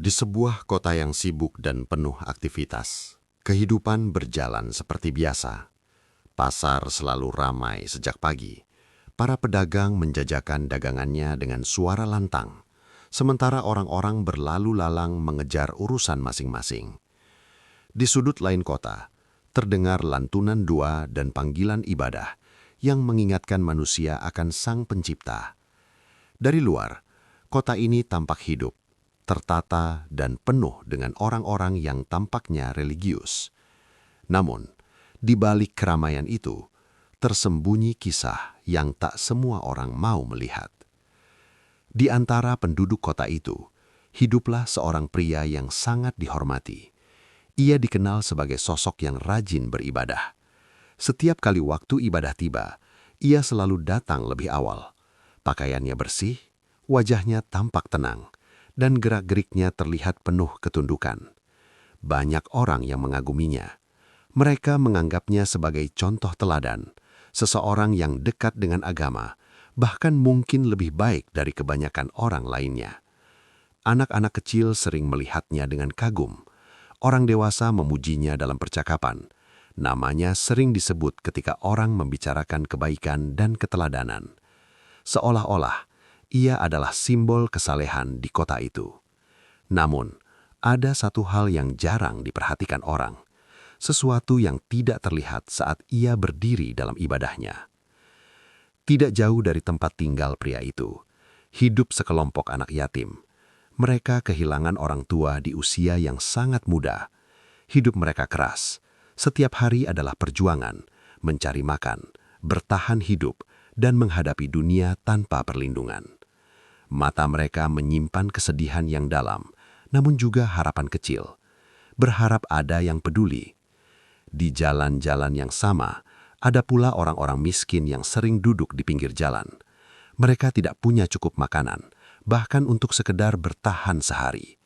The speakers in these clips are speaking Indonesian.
Di sebuah kota yang sibuk dan penuh aktivitas, kehidupan berjalan seperti biasa. Pasar selalu ramai sejak pagi. Para pedagang menjajakan dagangannya dengan suara lantang, sementara orang-orang berlalu lalang mengejar urusan masing-masing. Di sudut lain kota, terdengar lantunan doa dan panggilan ibadah yang mengingatkan manusia akan Sang Pencipta. Dari luar, kota ini tampak hidup, tertata dan penuh dengan orang-orang yang tampaknya religius. Namun, di balik keramaian itu, tersembunyi kisah yang tak semua orang mau melihat. Di antara penduduk kota itu, hiduplah seorang pria yang sangat dihormati. Ia dikenal sebagai sosok yang rajin beribadah. Setiap kali waktu ibadah tiba, ia selalu datang lebih awal. Pakaiannya bersih, wajahnya tampak tenang, dan gerak-geriknya terlihat penuh ketundukan. Banyak orang yang mengaguminya. Mereka menganggapnya sebagai contoh teladan, seseorang yang dekat dengan agama, bahkan mungkin lebih baik dari kebanyakan orang lainnya. Anak-anak kecil sering melihatnya dengan kagum. Orang dewasa memujinya dalam percakapan. Namanya sering disebut ketika orang membicarakan kebaikan dan keteladanan. Seolah-olah ia adalah simbol kesalehan di kota itu. Namun, ada satu hal yang jarang diperhatikan orang. Sesuatu yang tidak terlihat saat ia berdiri dalam ibadahnya. Tidak jauh dari tempat tinggal pria itu, hidup sekelompok anak yatim. Mereka kehilangan orang tua di usia yang sangat muda. Hidup mereka keras. Setiap hari adalah perjuangan, mencari makan, bertahan hidup, dan menghadapi dunia tanpa perlindungan. Mata mereka menyimpan kesedihan yang dalam, namun juga harapan kecil. Berharap ada yang peduli. Di jalan-jalan yang sama, ada pula orang-orang miskin yang sering duduk di pinggir jalan. Mereka tidak punya cukup makanan, bahkan untuk sekedar bertahan sehari.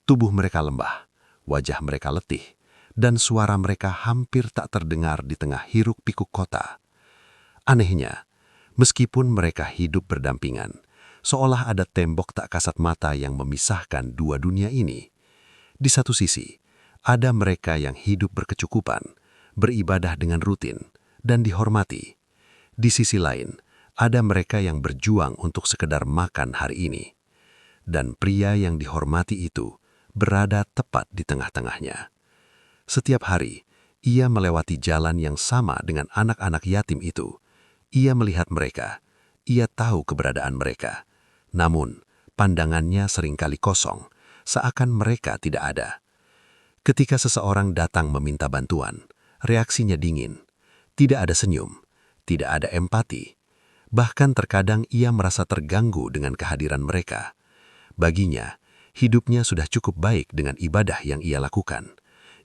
Tubuh mereka lembah, wajah mereka letih, dan suara mereka hampir tak terdengar di tengah hiruk-pikuk kota. Anehnya, meskipun mereka hidup berdampingan, seolah ada tembok tak kasat mata yang memisahkan dua dunia ini. Di satu sisi, ada mereka yang hidup berkecukupan, beribadah dengan rutin, dan dihormati. Di sisi lain, ada mereka yang berjuang untuk sekedar makan hari ini. Dan pria yang dihormati itu berada tepat di tengah-tengahnya. Setiap hari, ia melewati jalan yang sama dengan anak-anak yatim itu. Ia melihat mereka, ia tahu keberadaan mereka. Namun, pandangannya seringkali kosong, seakan mereka tidak ada. Ketika seseorang datang meminta bantuan, reaksinya dingin. Tidak ada senyum, tidak ada empati. Bahkan terkadang ia merasa terganggu dengan kehadiran mereka. Baginya, hidupnya sudah cukup baik dengan ibadah yang ia lakukan.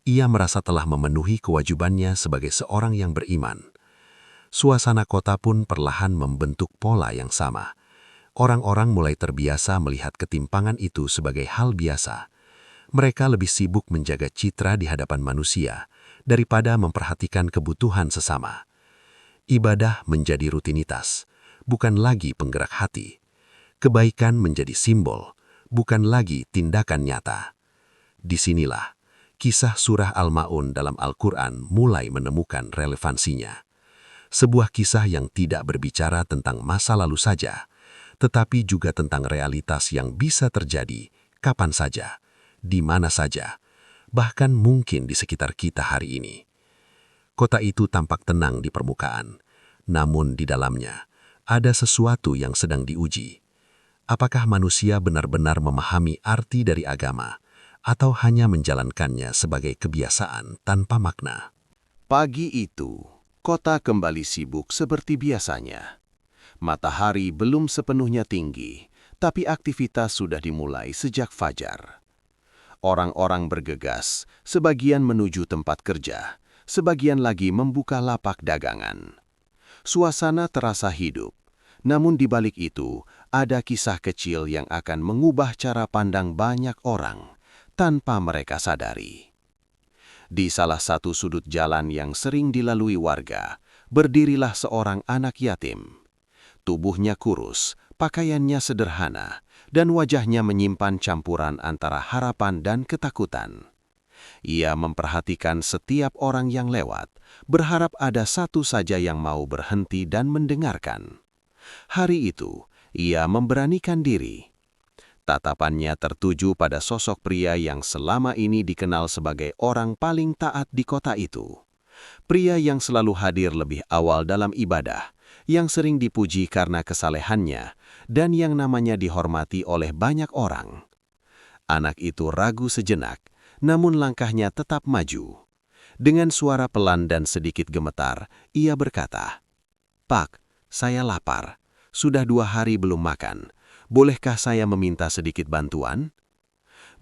Ia merasa telah memenuhi kewajibannya sebagai seorang yang beriman. Suasana kota pun perlahan membentuk pola yang sama. Orang-orang mulai terbiasa melihat ketimpangan itu sebagai hal biasa. Mereka lebih sibuk menjaga citra di hadapan manusia daripada memperhatikan kebutuhan sesama. Ibadah menjadi rutinitas, bukan lagi penggerak hati. Kebaikan menjadi simbol, bukan lagi tindakan nyata. Disinilah, kisah surah Al-Ma'un dalam Al-Quran mulai menemukan relevansinya. Sebuah kisah yang tidak berbicara tentang masa lalu saja, tetapi juga tentang realitas yang bisa terjadi kapan saja, di mana saja, bahkan mungkin di sekitar kita hari ini. Kota itu tampak tenang di permukaan, namun di dalamnya ada sesuatu yang sedang diuji. Apakah manusia benar-benar memahami arti dari agama, atau hanya menjalankannya sebagai kebiasaan tanpa makna? Pagi itu, kota kembali sibuk seperti biasanya. Matahari belum sepenuhnya tinggi, tapi aktivitas sudah dimulai sejak fajar. Orang-orang bergegas, sebagian menuju tempat kerja, sebagian lagi membuka lapak dagangan. Suasana terasa hidup, namun di balik itu ada kisah kecil yang akan mengubah cara pandang banyak orang tanpa mereka sadari. Di salah satu sudut jalan yang sering dilalui warga, berdirilah seorang anak yatim. Tubuhnya kurus, pakaiannya sederhana, dan wajahnya menyimpan campuran antara harapan dan ketakutan. Ia memperhatikan setiap orang yang lewat, berharap ada satu saja yang mau berhenti dan mendengarkan. Hari itu, ia memberanikan diri. Tatapannya tertuju pada sosok pria yang selama ini dikenal sebagai orang paling taat di kota itu. Pria yang selalu hadir lebih awal dalam ibadah, yang sering dipuji karena kesalehannya, dan yang namanya dihormati oleh banyak orang. Anak itu ragu sejenak, namun langkahnya tetap maju. Dengan suara pelan dan sedikit gemetar, ia berkata, "Pak, saya lapar. Sudah 2 hari belum makan. Bolehkah saya meminta sedikit bantuan?"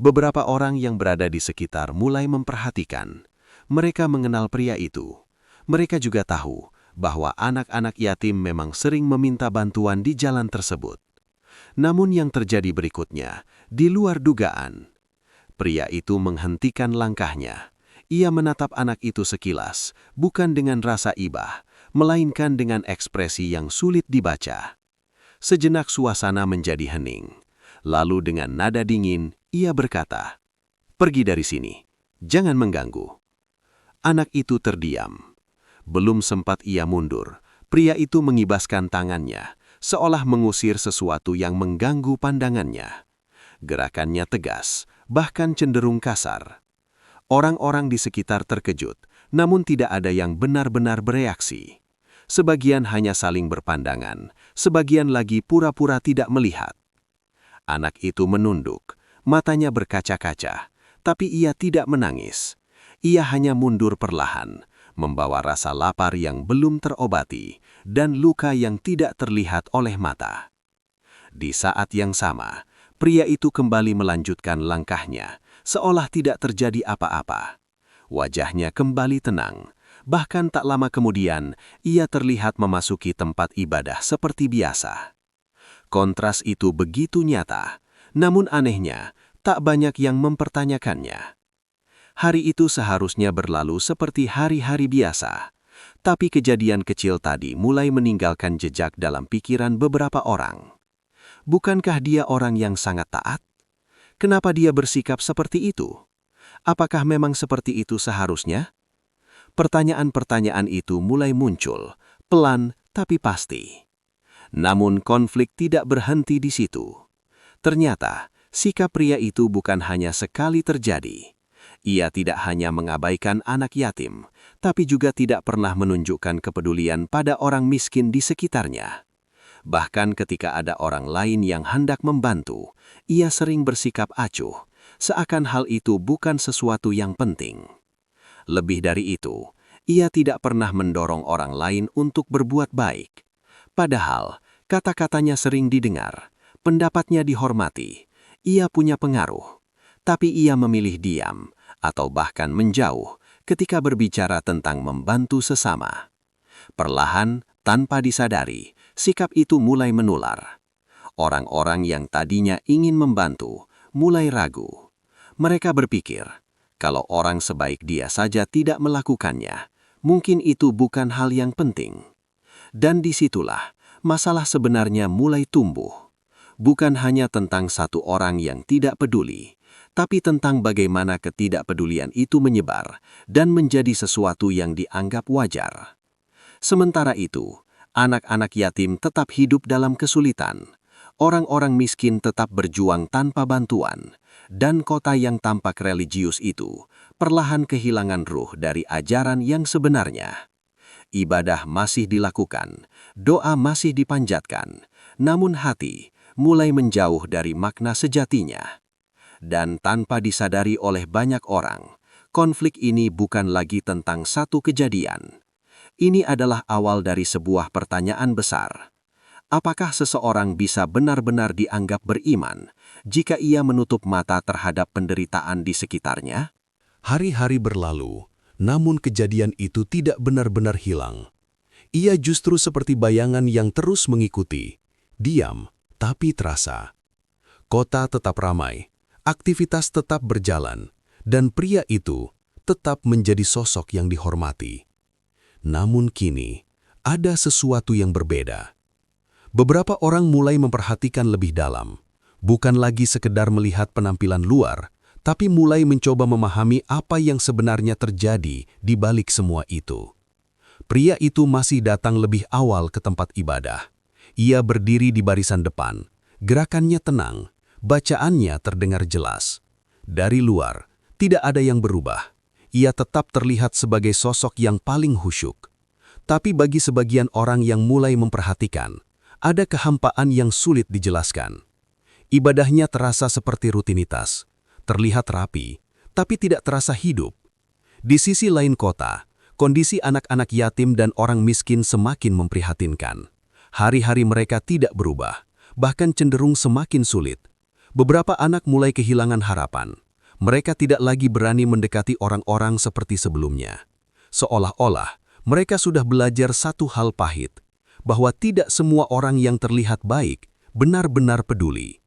Beberapa orang yang berada di sekitar mulai memperhatikan. Mereka mengenal pria itu. Mereka juga tahu bahwa anak-anak yatim memang sering meminta bantuan di jalan tersebut. Namun yang terjadi berikutnya, di luar dugaan. Pria itu menghentikan langkahnya. Ia menatap anak itu sekilas, bukan dengan rasa ibah, melainkan dengan ekspresi yang sulit dibaca. Sejenak suasana menjadi hening. Lalu dengan nada dingin, ia berkata, "Pergi dari sini, jangan mengganggu." Anak itu terdiam. Belum sempat ia mundur, pria itu mengibaskan tangannya, seolah mengusir sesuatu yang mengganggu pandangannya. Gerakannya tegas, bahkan cenderung kasar. Orang-orang di sekitar terkejut, namun tidak ada yang benar-benar bereaksi. Sebagian hanya saling berpandangan, sebagian lagi pura-pura tidak melihat. Anak itu menunduk, matanya berkaca-kaca, tapi ia tidak menangis. Ia hanya mundur perlahan, membawa rasa lapar yang belum terobati dan luka yang tidak terlihat oleh mata. Di saat yang sama, pria itu kembali melanjutkan langkahnya, seolah tidak terjadi apa-apa. Wajahnya kembali tenang. Bahkan tak lama kemudian, ia terlihat memasuki tempat ibadah seperti biasa. Kontras itu begitu nyata, namun anehnya, tak banyak yang mempertanyakannya. Hari itu seharusnya berlalu seperti hari-hari biasa, tapi kejadian kecil tadi mulai meninggalkan jejak dalam pikiran beberapa orang. Bukankah dia orang yang sangat taat? Kenapa dia bersikap seperti itu? Apakah memang seperti itu seharusnya? Pertanyaan-pertanyaan itu mulai muncul, pelan tapi pasti. Namun konflik tidak berhenti di situ. Ternyata, sikap pria itu bukan hanya sekali terjadi. Ia tidak hanya mengabaikan anak yatim, tapi juga tidak pernah menunjukkan kepedulian pada orang miskin di sekitarnya. Bahkan ketika ada orang lain yang hendak membantu, ia sering bersikap acuh, seakan hal itu bukan sesuatu yang penting. Lebih dari itu, ia tidak pernah mendorong orang lain untuk berbuat baik. Padahal, kata-katanya sering didengar, pendapatnya dihormati, ia punya pengaruh. Tapi ia memilih diam, atau bahkan menjauh, ketika berbicara tentang membantu sesama. Perlahan, tanpa disadari, sikap itu mulai menular. Orang-orang yang tadinya ingin membantu, mulai ragu. Mereka berpikir, kalau orang sebaik dia saja tidak melakukannya, mungkin itu bukan hal yang penting. Dan disitulah, masalah sebenarnya mulai tumbuh. Bukan hanya tentang satu orang yang tidak peduli, tapi tentang bagaimana ketidakpedulian itu menyebar dan menjadi sesuatu yang dianggap wajar. Sementara itu, anak-anak yatim tetap hidup dalam kesulitan. Orang-orang miskin tetap berjuang tanpa bantuan, dan kota yang tampak religius itu perlahan kehilangan ruh dari ajaran yang sebenarnya. Ibadah masih dilakukan, doa masih dipanjatkan, namun hati mulai menjauh dari makna sejatinya. Dan tanpa disadari oleh banyak orang, konflik ini bukan lagi tentang satu kejadian. Ini adalah awal dari sebuah pertanyaan besar. Apakah seseorang bisa benar-benar dianggap beriman jika ia menutup mata terhadap penderitaan di sekitarnya? Hari-hari berlalu, namun kejadian itu tidak benar-benar hilang. Ia justru seperti bayangan yang terus mengikuti, diam tapi terasa. Kota tetap ramai, aktivitas tetap berjalan, dan pria itu tetap menjadi sosok yang dihormati. Namun kini, ada sesuatu yang berbeda. Beberapa orang mulai memperhatikan lebih dalam, Bukan lagi sekedar melihat penampilan luar, tapi mulai mencoba memahami apa yang sebenarnya terjadi di balik semua itu. Pria itu masih datang lebih awal ke tempat ibadah. Ia berdiri di barisan depan. Gerakannya tenang, bacaannya terdengar jelas. Dari luar, tidak ada yang berubah. Ia tetap terlihat sebagai sosok yang paling khusyuk. Tapi bagi sebagian orang yang mulai memperhatikan, ada kehampaan yang sulit dijelaskan. Ibadahnya terasa seperti rutinitas, terlihat rapi, tapi tidak terasa hidup. Di sisi lain kota, kondisi anak-anak yatim dan orang miskin semakin memprihatinkan. Hari-hari mereka tidak berubah, bahkan cenderung semakin sulit. Beberapa anak mulai kehilangan harapan. Mereka tidak lagi berani mendekati orang-orang seperti sebelumnya. Seolah-olah mereka sudah belajar satu hal pahit, bahwa tidak semua orang yang terlihat baik benar-benar peduli.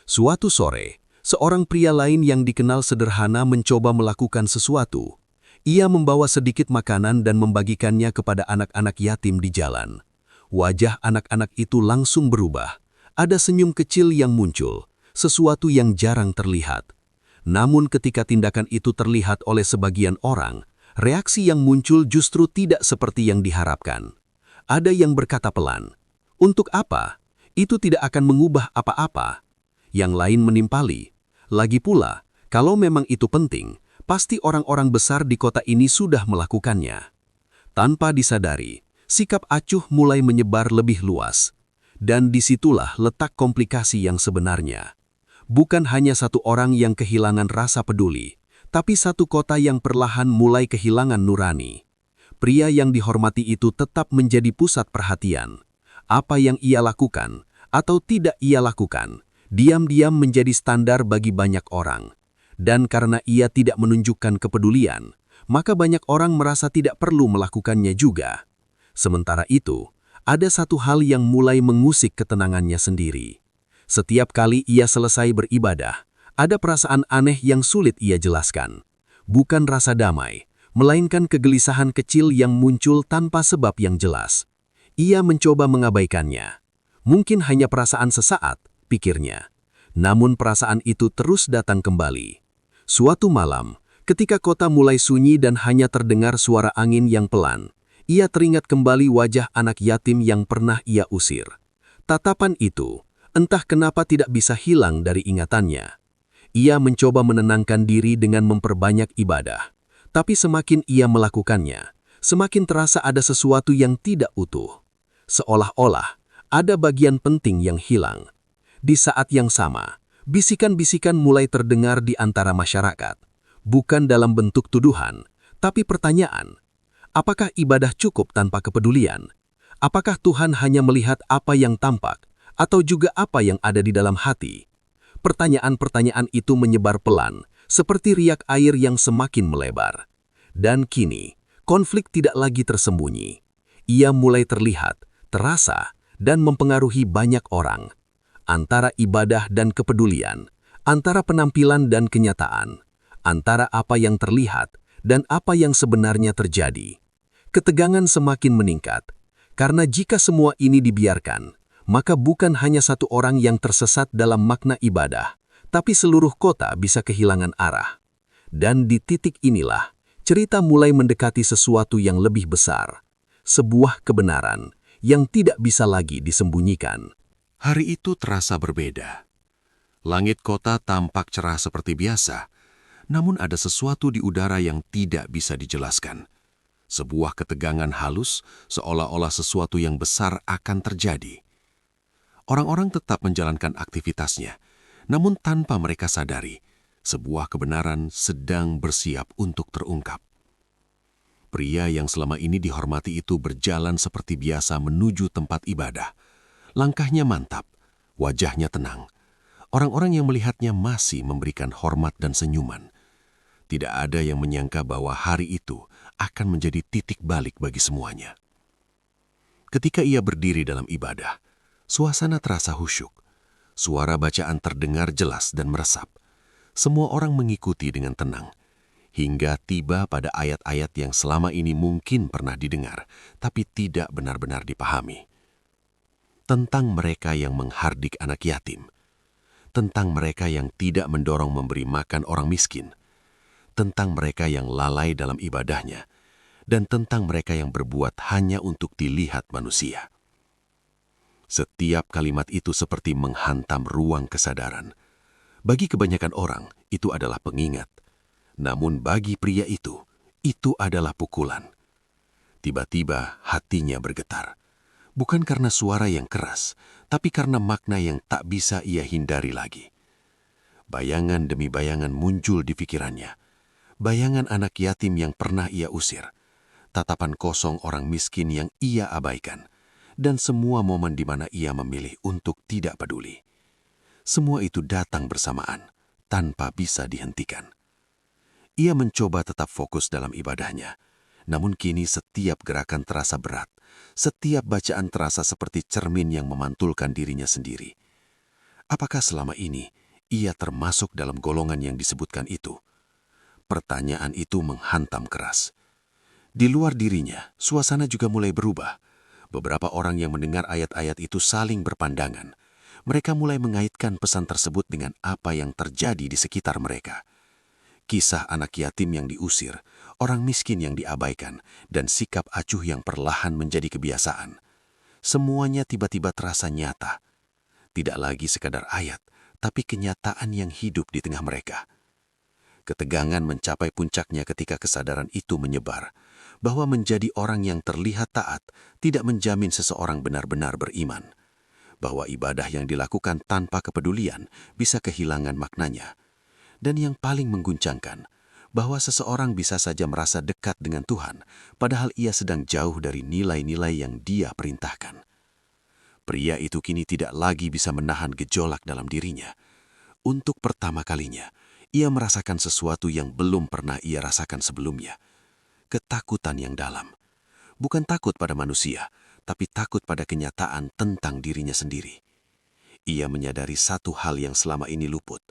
Suatu sore, seorang pria lain yang dikenal sederhana mencoba melakukan sesuatu. Ia membawa sedikit makanan dan membagikannya kepada anak-anak yatim di jalan. Wajah anak-anak itu langsung berubah. Ada senyum kecil yang muncul, sesuatu yang jarang terlihat. Namun ketika tindakan itu terlihat oleh sebagian orang, reaksi yang muncul justru tidak seperti yang diharapkan. Ada yang berkata pelan, "Untuk apa? Itu tidak akan mengubah apa-apa." Yang lain menimpali, "Lagi pula, kalau memang itu penting, pasti orang-orang besar di kota ini sudah melakukannya." Tanpa disadari, sikap acuh mulai menyebar lebih luas. Dan disitulah letak komplikasi yang sebenarnya. Bukan hanya satu orang yang kehilangan rasa peduli, tapi satu kota yang perlahan mulai kehilangan nurani. Pria yang dihormati itu tetap menjadi pusat perhatian. Apa yang ia lakukan atau tidak ia lakukan, diam-diam menjadi standar bagi banyak orang. Dan karena ia tidak menunjukkan kepedulian, maka banyak orang merasa tidak perlu melakukannya juga. Sementara itu, ada satu hal yang mulai mengusik ketenangannya sendiri. Setiap kali ia selesai beribadah, ada perasaan aneh yang sulit ia jelaskan. Bukan rasa damai, melainkan kegelisahan kecil yang muncul tanpa sebab yang jelas. Ia mencoba mengabaikannya. Mungkin hanya perasaan sesaat, pikirnya. Namun perasaan itu terus datang kembali. Suatu malam, ketika kota mulai sunyi dan hanya terdengar suara angin yang pelan, ia teringat kembali wajah anak yatim yang pernah ia usir. Tatapan itu, entah kenapa tidak bisa hilang dari ingatannya. Ia mencoba menenangkan diri dengan memperbanyak ibadah. Tapi semakin ia melakukannya, semakin terasa ada sesuatu yang tidak utuh. Seolah-olah ada bagian penting yang hilang. Di saat yang sama, bisikan-bisikan mulai terdengar di antara masyarakat. Bukan dalam bentuk tuduhan, tapi pertanyaan. Apakah ibadah cukup tanpa kepedulian? Apakah Tuhan hanya melihat apa yang tampak, atau juga apa yang ada di dalam hati? Pertanyaan-pertanyaan itu menyebar pelan, seperti riak air yang semakin melebar. Dan kini, konflik tidak lagi tersembunyi. Ia mulai terlihat, terasa, dan mempengaruhi banyak orang. Antara ibadah dan kepedulian, antara penampilan dan kenyataan, antara apa yang terlihat dan apa yang sebenarnya terjadi. Ketegangan semakin meningkat, karena jika semua ini dibiarkan, maka bukan hanya satu orang yang tersesat dalam makna ibadah, tapi seluruh kota bisa kehilangan arah. Dan di titik inilah, cerita mulai mendekati sesuatu yang lebih besar. Sebuah kebenaran yang tidak bisa lagi disembunyikan. Hari itu terasa berbeda. Langit kota tampak cerah seperti biasa, namun ada sesuatu di udara yang tidak bisa dijelaskan. Sebuah ketegangan halus, seolah-olah sesuatu yang besar akan terjadi. Orang-orang tetap menjalankan aktivitasnya, namun tanpa mereka sadari, sebuah kebenaran sedang bersiap untuk terungkap. Pria yang selama ini dihormati itu berjalan seperti biasa menuju tempat ibadah. Langkahnya mantap, wajahnya tenang. Orang-orang yang melihatnya masih memberikan hormat dan senyuman. Tidak ada yang menyangka bahwa hari itu akan menjadi titik balik bagi semuanya. Ketika ia berdiri dalam ibadah, suasana terasa khusyuk. Suara bacaan terdengar jelas dan meresap. Semua orang mengikuti dengan tenang, hingga tiba pada ayat-ayat yang selama ini mungkin pernah didengar, tapi tidak benar-benar dipahami. Tentang mereka yang menghardik anak yatim. tentang mereka yang tidak mendorong memberi makan orang miskin, tentang mereka yang lalai dalam ibadahnya, dan tentang mereka yang berbuat hanya untuk dilihat manusia. Setiap kalimat itu seperti menghantam ruang kesadaran. Bagi kebanyakan orang, itu adalah pengingat. Namun bagi pria itu adalah pukulan. Tiba-tiba hatinya bergetar. Bukan karena suara yang keras, tapi karena makna yang tak bisa ia hindari lagi. Bayangan demi bayangan muncul di pikirannya. Bayangan anak yatim yang pernah ia usir. Tatapan kosong orang miskin yang ia abaikan. Dan semua momen di mana ia memilih untuk tidak peduli. Semua itu datang bersamaan, tanpa bisa dihentikan. Ia mencoba tetap fokus dalam ibadahnya, namun kini setiap gerakan terasa berat, setiap bacaan terasa seperti cermin yang memantulkan dirinya sendiri. Apakah selama ini ia termasuk dalam golongan yang disebutkan itu? Pertanyaan itu menghantam keras. Di luar dirinya, suasana juga mulai berubah. Beberapa orang yang mendengar ayat-ayat itu saling berpandangan. Mereka mulai mengaitkan pesan tersebut dengan apa yang terjadi di sekitar mereka. Kisah anak yatim yang diusir, orang miskin yang diabaikan, dan sikap acuh yang perlahan menjadi kebiasaan. Semuanya tiba-tiba terasa nyata. Tidak lagi sekadar ayat, tapi kenyataan yang hidup di tengah mereka. Ketegangan mencapai puncaknya ketika kesadaran itu menyebar, bahwa menjadi orang yang terlihat taat tidak menjamin seseorang benar-benar beriman. Bahwa ibadah yang dilakukan tanpa kepedulian bisa kehilangan maknanya. Dan yang paling mengguncangkan, bahwa seseorang bisa saja merasa dekat dengan Tuhan, padahal ia sedang jauh dari nilai-nilai yang Dia perintahkan. Pria itu kini tidak lagi bisa menahan gejolak dalam dirinya. Untuk pertama kalinya, ia merasakan sesuatu yang belum pernah ia rasakan sebelumnya. Ketakutan yang dalam. Bukan takut pada manusia, tapi takut pada kenyataan tentang dirinya sendiri. Ia menyadari satu hal yang selama ini luput,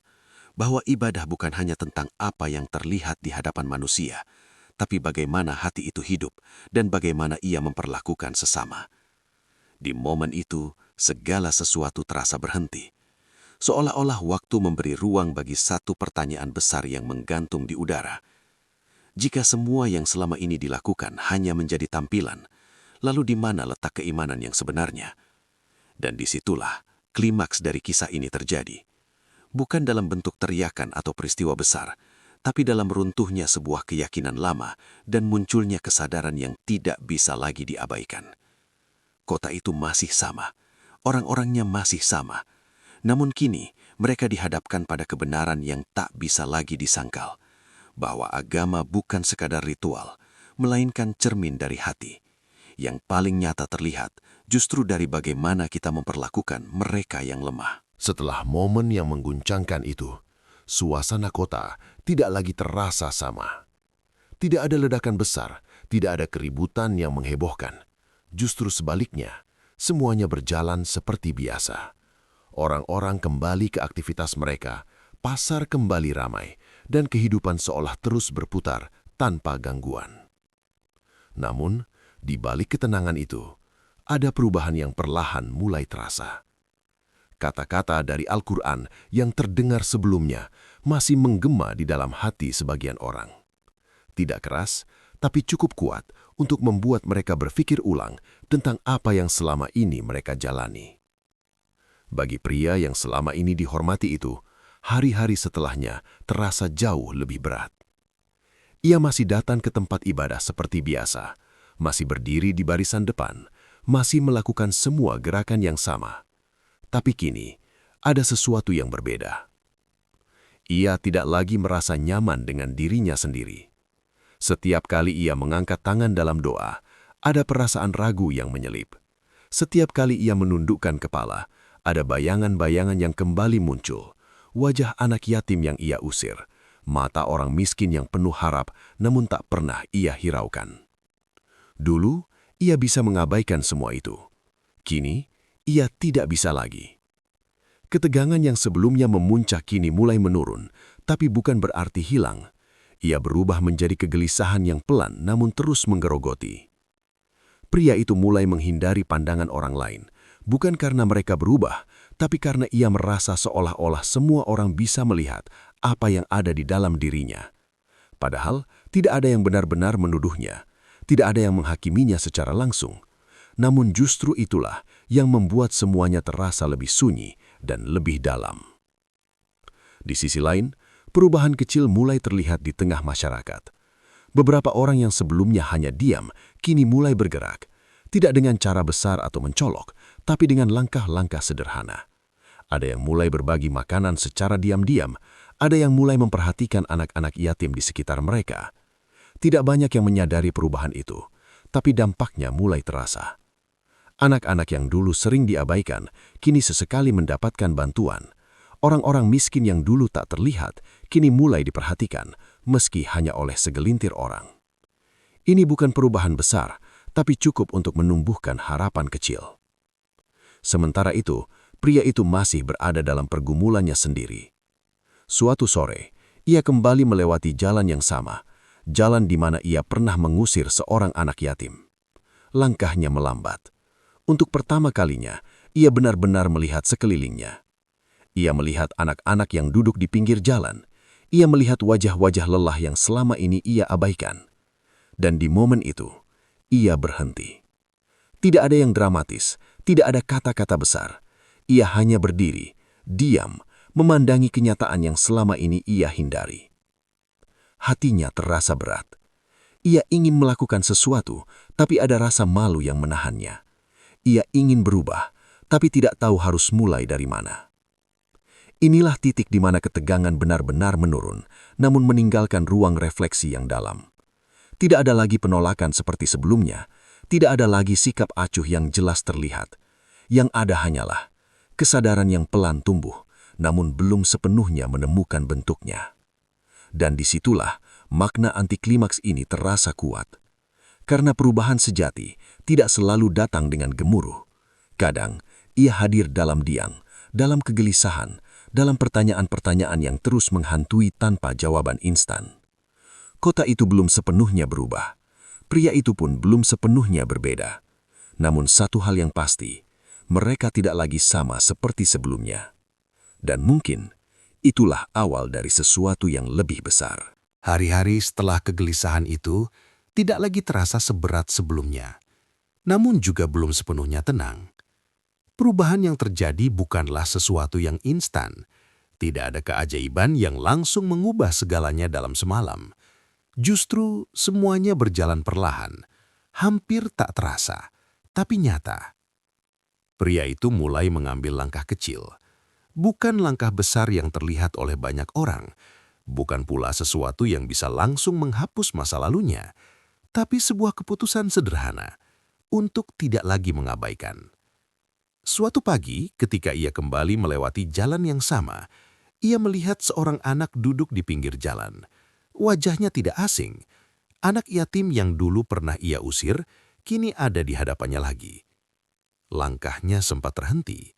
bahwa ibadah bukan hanya tentang apa yang terlihat di hadapan manusia, tapi bagaimana hati itu hidup dan bagaimana ia memperlakukan sesama. Di momen itu, segala sesuatu terasa berhenti. Seolah-olah waktu memberi ruang bagi satu pertanyaan besar yang menggantung di udara. Jika semua yang selama ini dilakukan hanya menjadi tampilan, lalu di mana letak keimanan yang sebenarnya? Dan disitulah klimaks dari kisah ini terjadi. Bukan dalam bentuk teriakan atau peristiwa besar, tapi dalam runtuhnya sebuah keyakinan lama dan munculnya kesadaran yang tidak bisa lagi diabaikan. Kota itu masih sama, orang-orangnya masih sama, namun kini mereka dihadapkan pada kebenaran yang tak bisa lagi disangkal, bahwa agama bukan sekadar ritual, melainkan cermin dari hati. Yang paling nyata terlihat justru dari bagaimana kita memperlakukan mereka yang lemah. Setelah momen yang mengguncangkan itu, suasana kota tidak lagi terasa sama. Tidak ada ledakan besar, tidak ada keributan yang menghebohkan. Justru sebaliknya, semuanya berjalan seperti biasa. Orang-orang kembali ke aktivitas mereka, pasar kembali ramai, dan kehidupan seolah terus berputar tanpa gangguan. Namun, di balik ketenangan itu, ada perubahan yang perlahan mulai terasa. Kata-kata dari Al-Quran yang terdengar sebelumnya masih menggema di dalam hati sebagian orang. Tidak keras, tapi cukup kuat untuk membuat mereka berpikir ulang tentang apa yang selama ini mereka jalani. Bagi pria yang selama ini dihormati itu, hari-hari setelahnya terasa jauh lebih berat. Ia masih datang ke tempat ibadah seperti biasa, masih berdiri di barisan depan, masih melakukan semua gerakan yang sama. Tapi kini, ada sesuatu yang berbeda. Ia tidak lagi merasa nyaman dengan dirinya sendiri. Setiap kali ia mengangkat tangan dalam doa, ada perasaan ragu yang menyelip. Setiap kali ia menundukkan kepala, ada bayangan-bayangan yang kembali muncul. Wajah anak yatim yang ia usir, mata orang miskin yang penuh harap namun tak pernah ia hiraukan. Dulu, ia bisa mengabaikan semua itu. Kini, ia tidak bisa lagi. Ketegangan yang sebelumnya memuncak kini mulai menurun, tapi bukan berarti hilang. Ia berubah menjadi kegelisahan yang pelan namun terus menggerogoti. Pria itu mulai menghindari pandangan orang lain, bukan karena mereka berubah, tapi karena ia merasa seolah-olah semua orang bisa melihat apa yang ada di dalam dirinya. Padahal tidak ada yang benar-benar menuduhnya, tidak ada yang menghakiminya secara langsung. Namun justru itulah yang membuat semuanya terasa lebih sunyi dan lebih dalam. Di sisi lain, perubahan kecil mulai terlihat di tengah masyarakat. Beberapa orang yang sebelumnya hanya diam, kini mulai bergerak. Tidak dengan cara besar atau mencolok, tapi dengan langkah-langkah sederhana. Ada yang mulai berbagi makanan secara diam-diam, ada yang mulai memperhatikan anak-anak yatim di sekitar mereka. Tidak banyak yang menyadari perubahan itu, tapi dampaknya mulai terasa. Anak-anak yang dulu sering diabaikan, kini sesekali mendapatkan bantuan. Orang-orang miskin yang dulu tak terlihat, kini mulai diperhatikan, meski hanya oleh segelintir orang. Ini bukan perubahan besar, tapi cukup untuk menumbuhkan harapan kecil. Sementara itu, pria itu masih berada dalam pergumulannya sendiri. Suatu sore, ia kembali melewati jalan yang sama, jalan di mana ia pernah mengusir seorang anak yatim. Langkahnya melambat. Untuk pertama kalinya, ia benar-benar melihat sekelilingnya. Ia melihat anak-anak yang duduk di pinggir jalan. Ia melihat wajah-wajah lelah yang selama ini ia abaikan. Dan di momen itu, ia berhenti. Tidak ada yang dramatis, tidak ada kata-kata besar. Ia hanya berdiri, diam, memandangi kenyataan yang selama ini ia hindari. Hatinya terasa berat. Ia ingin melakukan sesuatu, tapi ada rasa malu yang menahannya. Ia ingin berubah, tapi tidak tahu harus mulai dari mana. Inilah titik di mana ketegangan benar-benar menurun, namun meninggalkan ruang refleksi yang dalam. Tidak ada lagi penolakan seperti sebelumnya, tidak ada lagi sikap acuh yang jelas terlihat. Yang ada hanyalah kesadaran yang pelan tumbuh, namun belum sepenuhnya menemukan bentuknya. Dan disitulah makna antiklimaks ini terasa kuat. Karena perubahan sejati tidak selalu datang dengan gemuruh. Kadang ia hadir dalam diam, dalam kegelisahan, dalam pertanyaan-pertanyaan yang terus menghantui tanpa jawaban instan. Kota itu belum sepenuhnya berubah. Pria itu pun belum sepenuhnya berbeda. Namun satu hal yang pasti, mereka tidak lagi sama seperti sebelumnya. Dan mungkin itulah awal dari sesuatu yang lebih besar. Hari-hari setelah kegelisahan itu tidak lagi terasa seberat sebelumnya, namun juga belum sepenuhnya tenang. Perubahan yang terjadi bukanlah sesuatu yang instan. Tidak ada keajaiban yang langsung mengubah segalanya dalam semalam. Justru semuanya berjalan perlahan, hampir tak terasa, tapi nyata. Pria itu mulai mengambil langkah kecil. Bukan langkah besar yang terlihat oleh banyak orang, bukan pula sesuatu yang bisa langsung menghapus masa lalunya, tapi sebuah keputusan sederhana untuk tidak lagi mengabaikan. Suatu pagi, ketika ia kembali melewati jalan yang sama, ia melihat seorang anak duduk di pinggir jalan. Wajahnya tidak asing. Anak yatim yang dulu pernah ia usir, kini ada di hadapannya lagi. Langkahnya sempat terhenti.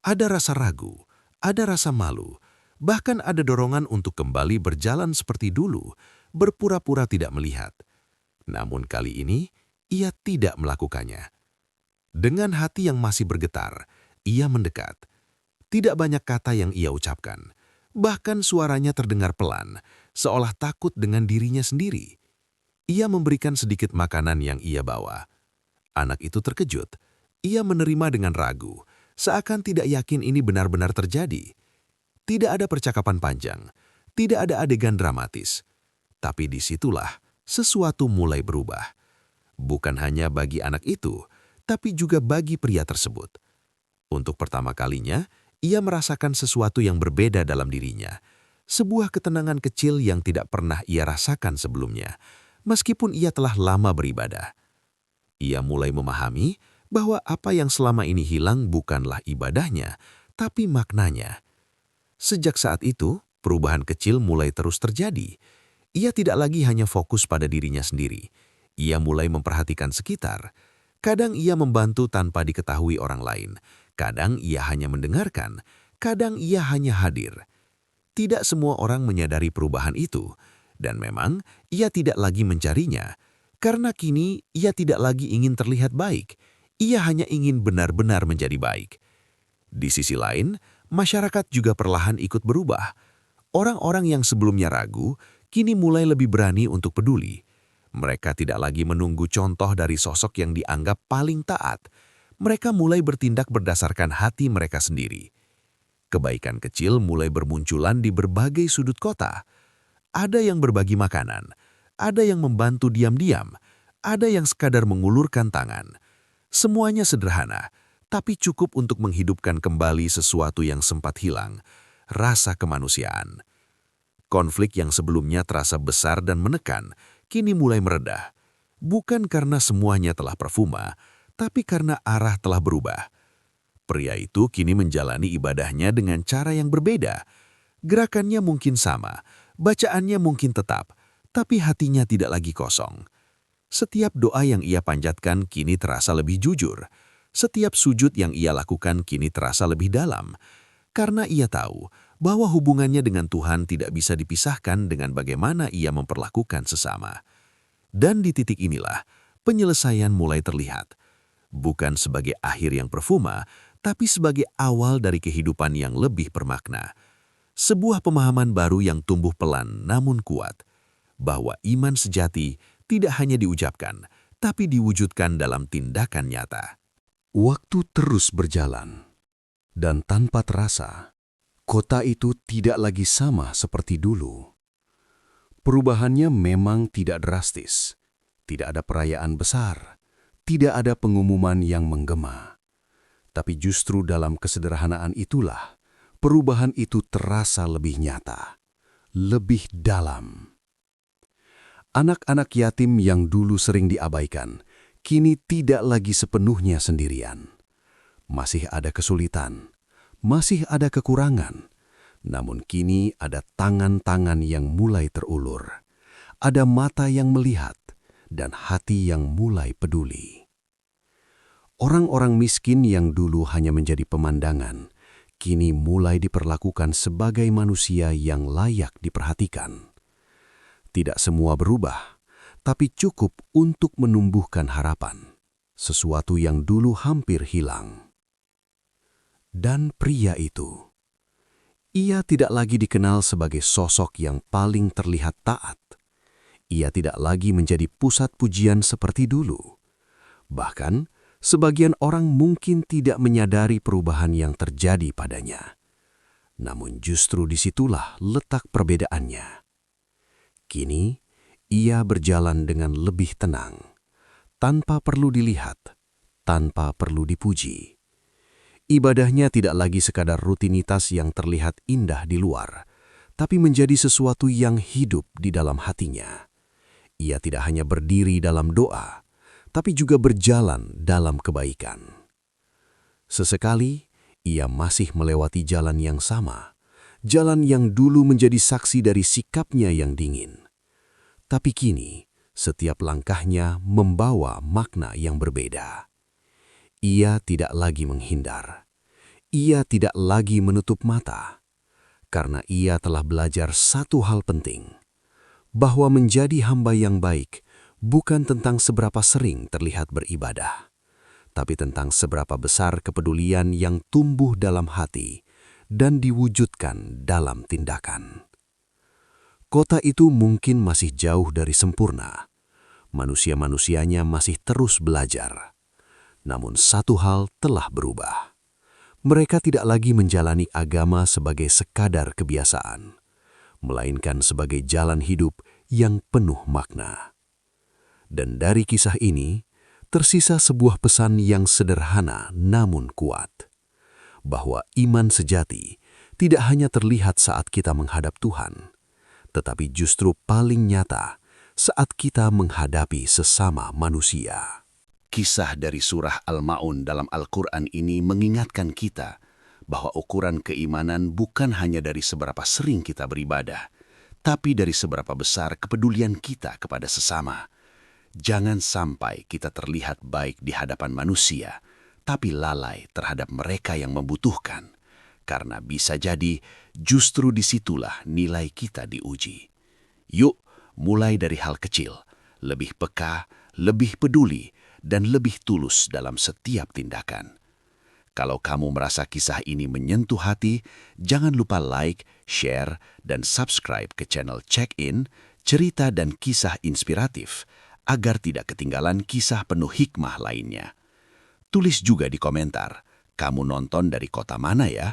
Ada rasa ragu, ada rasa malu, bahkan ada dorongan untuk kembali berjalan seperti dulu, berpura-pura tidak melihat. Namun kali ini, ia tidak melakukannya. Dengan hati yang masih bergetar, ia mendekat. Tidak banyak kata yang ia ucapkan. Bahkan suaranya terdengar pelan, seolah takut dengan dirinya sendiri. Ia memberikan sedikit makanan yang ia bawa. Anak itu terkejut. Ia menerima dengan ragu, seakan tidak yakin ini benar-benar terjadi. Tidak ada percakapan panjang, tidak ada adegan dramatis. Tapi disitulah sesuatu mulai berubah. Bukan hanya bagi anak itu, tapi juga bagi pria tersebut. Untuk pertama kalinya, ia merasakan sesuatu yang berbeda dalam dirinya. Sebuah ketenangan kecil yang tidak pernah ia rasakan sebelumnya, meskipun ia telah lama beribadah. Ia mulai memahami bahwa apa yang selama ini hilang bukanlah ibadahnya, tapi maknanya. Sejak saat itu, perubahan kecil mulai terus terjadi. Ia tidak lagi hanya fokus pada dirinya sendiri. Ia mulai memperhatikan sekitar. Kadang ia membantu tanpa diketahui orang lain. Kadang ia hanya mendengarkan, kadang ia hanya hadir. Tidak semua orang menyadari perubahan itu, dan memang ia tidak lagi mencarinya, karena kini ia tidak lagi ingin terlihat baik, ia hanya ingin benar-benar menjadi baik. Di sisi lain, masyarakat juga perlahan ikut berubah. Orang-orang yang sebelumnya ragu, kini mulai lebih berani untuk peduli. Mereka tidak lagi menunggu contoh dari sosok yang dianggap paling taat. Mereka mulai bertindak berdasarkan hati mereka sendiri. Kebaikan kecil mulai bermunculan di berbagai sudut kota. Ada yang berbagi makanan, ada yang membantu diam-diam, ada yang sekadar mengulurkan tangan. Semuanya sederhana, tapi cukup untuk menghidupkan kembali sesuatu yang sempat hilang, rasa kemanusiaan. Konflik yang sebelumnya terasa besar dan menekan, kini mulai meredah. Bukan karena semuanya telah perfuma, tapi karena arah telah berubah. Pria itu kini menjalani ibadahnya dengan cara yang berbeda. Gerakannya mungkin sama, bacaannya mungkin tetap, tapi hatinya tidak lagi kosong. Setiap doa yang ia panjatkan kini terasa lebih jujur. Setiap sujud yang ia lakukan kini terasa lebih dalam. Karena ia tahu bahwa hubungannya dengan Tuhan tidak bisa dipisahkan dengan bagaimana ia memperlakukan sesama. Dan di titik inilah, penyelesaian mulai terlihat. Bukan sebagai akhir yang perfuma, tapi sebagai awal dari kehidupan yang lebih bermakna. Sebuah pemahaman baru yang tumbuh pelan namun kuat, bahwa iman sejati tidak hanya diucapkan, tapi diwujudkan dalam tindakan nyata. Waktu terus berjalan, dan tanpa terasa, kota itu tidak lagi sama seperti dulu. Perubahannya memang tidak drastis, tidak ada perayaan besar, tidak ada pengumuman yang menggema. Tapi justru dalam kesederhanaan itulah, perubahan itu terasa lebih nyata, lebih dalam. Anak-anak yatim yang dulu sering diabaikan, kini tidak lagi sepenuhnya sendirian. Masih ada kesulitan, masih ada kekurangan, namun kini ada tangan-tangan yang mulai terulur, ada mata yang melihat, dan hati yang mulai peduli. Orang-orang miskin yang dulu hanya menjadi pemandangan, kini mulai diperlakukan sebagai manusia yang layak diperhatikan. Tidak semua berubah, tapi cukup untuk menumbuhkan harapan, sesuatu yang dulu hampir hilang. Dan pria itu, ia tidak lagi dikenal sebagai sosok yang paling terlihat taat. Ia tidak lagi menjadi pusat pujian seperti dulu. Bahkan, sebagian orang mungkin tidak menyadari perubahan yang terjadi padanya. Namun justru disitulah letak perbedaannya. Kini, ia berjalan dengan lebih tenang, tanpa perlu dilihat, tanpa perlu dipuji. Ibadahnya tidak lagi sekadar rutinitas yang terlihat indah di luar, tapi menjadi sesuatu yang hidup di dalam hatinya. Ia tidak hanya berdiri dalam doa, tapi juga berjalan dalam kebaikan. Sesekali, ia masih melewati jalan yang sama, jalan yang dulu menjadi saksi dari sikapnya yang dingin. Tapi kini, setiap langkahnya membawa makna yang berbeda. Ia tidak lagi menghindar. Ia tidak lagi menutup mata. Karena ia telah belajar satu hal penting, bahwa menjadi hamba yang baik bukan tentang seberapa sering terlihat beribadah, tapi tentang seberapa besar kepedulian yang tumbuh dalam hati dan diwujudkan dalam tindakan. Kota itu mungkin masih jauh dari sempurna. Manusia-manusianya masih terus belajar. Namun satu hal telah berubah. Mereka tidak lagi menjalani agama sebagai sekadar kebiasaan, melainkan sebagai jalan hidup yang penuh makna. Dan dari kisah ini, tersisa sebuah pesan yang sederhana namun kuat. Bahwa iman sejati tidak hanya terlihat saat kita menghadap Tuhan, tetapi justru paling nyata saat kita menghadapi sesama manusia. Kisah dari surah Al-Ma'un dalam Al-Quran ini mengingatkan kita bahwa ukuran keimanan bukan hanya dari seberapa sering kita beribadah, tapi dari seberapa besar kepedulian kita kepada sesama. Jangan sampai kita terlihat baik di hadapan manusia, tapi lalai terhadap mereka yang membutuhkan. Karena bisa jadi justru disitulah nilai kita diuji. Yuk, mulai dari hal kecil, lebih peka, lebih peduli, dan lebih tulus dalam setiap tindakan. Kalau kamu merasa kisah ini menyentuh hati, jangan lupa like, share, dan subscribe ke channel Check-in, cerita dan kisah inspiratif, agar tidak ketinggalan kisah penuh hikmah lainnya. Tulis juga di komentar, kamu nonton dari kota mana ya?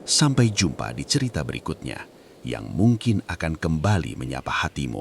Sampai jumpa di cerita berikutnya, yang mungkin akan kembali menyapa hatimu.